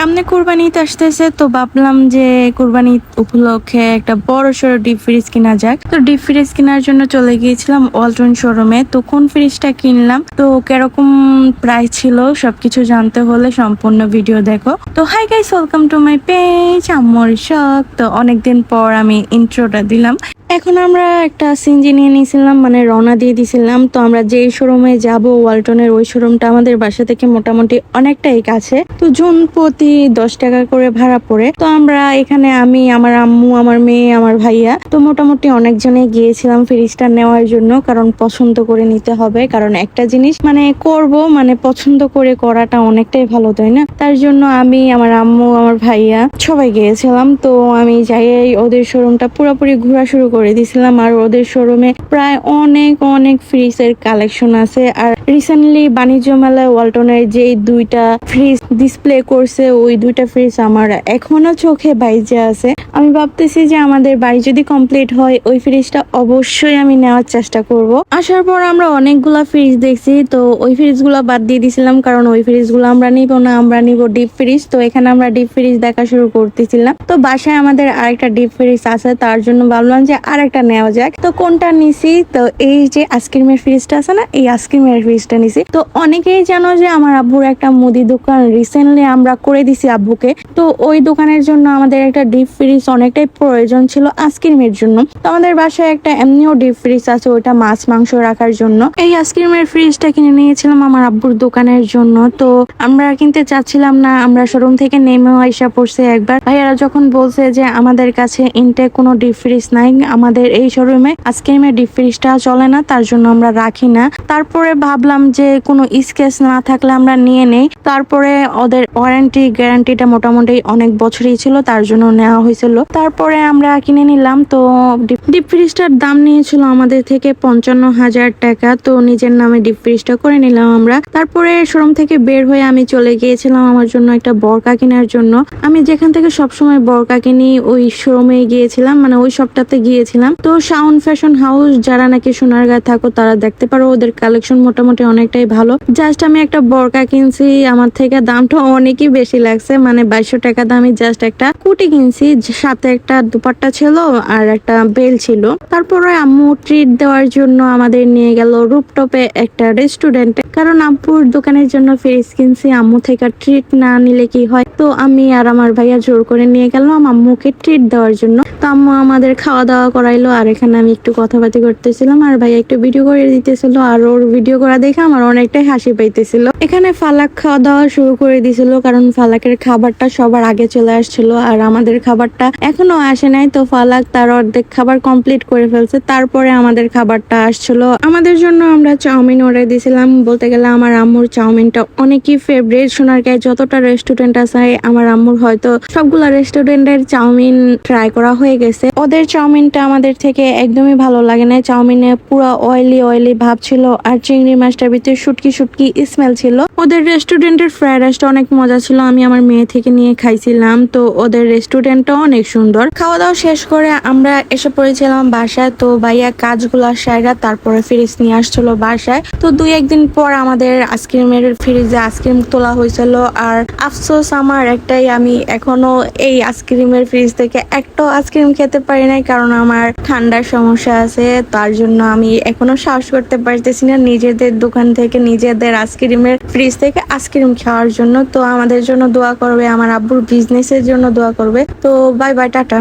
সামনে কুরবানি ঈদ আসতেছে, তো ভাবলাম যে কুরবানি ঈদ উপলক্ষে একটা বড় সড়ো ডিপ ফ্রিজ কিনা যাক। তো ডিপ ফ্রিজ কেনার জন্য চলে গিয়েছিলাম ওয়ালটন শোরুমে। তো কোন ফ্রিজটা কিনলাম, তো কিরকম প্রাইস ছিল, সবকিছু জানতে হলে সম্পূর্ণ ভিডিও দেখো। তো hi guys, welcome to my page আম্মুর শখ। তো অনেকদিন পর আমি ইন্ট্রোটা দিলাম। এখন আমরা একটা সিনজি নিয়ে নিয়েছিলাম, মানে রওনা দিয়ে দিয়েছিলাম। তো আমরা যেই শোরুমে যাব ওয়ালটনের, ওই শোরুমটা আমাদের বাসা থেকে মোটামুটি অনেকটাই কাছে। তো জন প্রতি 10 টাকা করে ভাড়া পড়ে। তো আমরা এখানে আমি, আমার আম্মু, আমার মেয়ে, আমার ভাইয়া, তো মোটামুটি অনেকজনে গিয়েছিলাম ফ্রিজটা নেওয়ার জন্য। কারণ পছন্দ করে নিতে হবে, কারণ একটা জিনিস মানে করব, মানে পছন্দ করে করাটা অনেকটাই ভালো, তাই না? তার জন্য আমি, আমার আম্মু, আমার ভাইয়া সবাই গিয়েছিলাম। তো আমি যাই ওদের শোরুমটা পুরোপুরি ঘোরা শুরু করে দিয়েছিলাম। আর ওদের শোরুমে প্রায় অনেক ফ্রিজের কালেকশন আছে। আর রিসেন্টলি বাণিজ্য মেলায় ওয়ালটনের যে দুইটা ফ্রিজ ডিসপ্লে করছে, ওই দুইটা ফ্রিজ আমার এখনো চোখে বাইজে আছে। আমি ভাবতেছি যে আমাদের বাড়ি যদি কমপ্লিট হয়, ওই ফ্রিজটা অবশ্যই আমি নেওয়ার চেষ্টা করব। আসার পর আমরা অনেকগুলা ফ্রিজ দেখছি, তো ওই ফ্রিজগুলো বাদ দিয়ে দিছিলাম, কারণ ওই ফ্রিজগুলো আমরা নিব না, আমরা নিব ডিপ ফ্রিজ। তো এখানে আমরা ডিপ ফ্রিজ দেখা শুরু করতেছিলাম। তো বাসায় আমাদের আরেকটা ডিপ ফ্রিজ আছে, তার জন্য ভাবলাম যে আরেকটা নেওয়া যাক। তো কোনটা নিছি, তো এই যে আইসক্রিমের ফ্রিজটা আছে না, এই আইসক্রিমের ফ্রিজটা নিছি। তো অনেকেই জানো যে আমার আব্বুর একটা মুদি দোকান রিসেন্টলি আমরা করে দিছি আব্বুকে। তো ওই দোকানের জন্য আমাদের একটা ডিপ ফ্রিজ অনেকটাই প্রয়োজন ছিল আইসক্রিমের জন্য। তো আমাদের বাসায় একটা এমনিও ডিপ ফ্রিজ আছে, ওইটা মাছ মাংস রাখার জন্য। এই আইসক্রিমের ফ্রিজটা কিনে নিয়েছিলাম আমার আব্বুর দোকানের জন্য। তো আমরা কিনতে চাচ্ছিলাম না, আমরা শোরুম থেকে নেমেও আইসা পড়ছে একবার। ভাইয়ারা যখন বলছে যে আমাদের কাছে ইনটেক কোনো ডিপ ফ্রিজ নাই, আমাদের এই শোরুমে আইসক্রিমের ডিপ ফ্রিজটা চলে না, তার জন্য আমরা রাখি না। তারপরে ভাবলাম যে কোনো স্কেচ না থাকলে আমরা নিয়ে নেই। তারপরে ওদের ওয়ারেন্টি গ্যারান্টিটা মোটামুটি অনেক বছরই ছিল, তার জন্য নেওয়া হয়েছিল। তারপরে আমরা কিনে নিলাম। তো ডিপ ফ্রিজটার দাম নিয়েছিল আমাদের থেকে 55,000 টাকা। তো নিজের নামে ডিপ ফ্রিজটা করে নিলাম আমরা। তারপরে শোরুম থেকে বের হয়ে আমি চলে গিয়েছিলাম আমার জন্য একটা বরকা কেনার জন্য। আমি যেখান থেকে সবসময় বরকা কিনি, ওই শোরুমে গিয়েছিলাম, মানে ওই শপটাতে গিয়েছিলাম। তো শাওন ফ্যাশন হাউস, যারা নাকি সোনারগাঁয়ে থাকো তারা দেখতে পারো, ওদের কালেকশন মোটামুটি অনেকটাই ভালো। জাস্ট আমি একটা বরকা কিনছি, আমার থেকে দামটা অনেকই বেশি লাগছে, মানে 2200 টাকা দামি জাস্ট একটা কুটি কিনছি, সাথে একটা দুপাট্টা ছিল আর একটা বেল ছিল। তারপরে আম্মু ট্রিট দেওয়ার জন্য আমাদের নিয়ে গেল রুপটপে একটা রেস্টুরেন্টে, কারণ আব্বুর দোকানের জন্য ফ্রিজ কিনছি, আম্মু থেকে ট্রিট না নিলে কি হয়। তো আমি আর আমার ভাইয়া জোর করে নিয়ে গেলাম আম্মুকে ট্রিট দেওয়ার জন্য। তো আম্মু আমাদের খাওয়া দাওয়া করাইলো, আর এখানে আমি একটু কথাবার্তা করতেছিলাম, আর ভাইয়া একটু ভিডিও করে দিতেছিল। আর ওর ভিডিও করা দেখে আমার অনেকটাই হাসি পাইতেছিল। এখানে ফালাক খাওয়া দাওয়া শুরু করে দিছিল, কারণ ফালাকের খাবারটা সবার আগে চলে আসছিল, আর আমাদের খাবারটা এখনো আসে নাই। তো ফালাক তার অর্ধেক খাবার কমপ্লিট করে ফেলছে, তারপরে আমাদের খাবারটা আসছিল। আমাদের জন্য আমরা চাউমিন অর্ডার দিয়েছিলাম। বলতে গেলে আমার আম্মুর চাউমিনটা অনেকই ফেভারিট। সোনারগাঁয়ে যতটা রেস্টুরেন্ট আছে, আমার আম্মুর হয়তো সবগুলা রেস্টুরেন্টের চাউমিন ট্রাই করা হয়ে গেছে। ওদের চাউমিনটা আমাদের থেকে একদমই ভালো লাগে না। চাউমিনে পুরো অয়েলি ভাব ছিল, আর চিংড়ি মাছটার ভিতরে শুটকি স্মেল ছিল। ওদের রেস্টুরেন্টের ফ্রাইড রাইসটা অনেক মজা ছিল, আমি আমার মেয়ে থেকে নিয়ে খাইছিলাম। তো ওদের রেস্টুরেন্টটা অনেক সুন্দর। খাওয়া দাওয়া শেষ করে আমরা এসে পড়েছিলাম বাসায়। তো ভাইয়া কাজগুলা সাইরা তারপরে ফ্রিজ নিয়ে আসছিল বাসায়। তো 2-1 দিন পর আমাদের আইসক্রিমের ফ্রিজে আইসক্রিম তোলা হয়েছিল। আর আফসোস আমার একটাই, আমি এখনো এই আইসক্রিমের ফ্রিজ থেকে একটা আইসক্রিম খেতে পারি নাই, কারণ আমার ঠান্ডার সমস্যা আছে। তার জন্য আমি এখনো সাহস করতে পারতেছি না নিজেদের দোকান থেকে, নিজেদের আইসক্রিমের ফ্রিজ থেকে আইসক্রিম খাওয়ার জন্য। তো আমাদের জন্য দোয়া করবে, আমার আব্বুর বিজনেসের জন্য দোয়া করবে। তো বাই বাই, টাটা।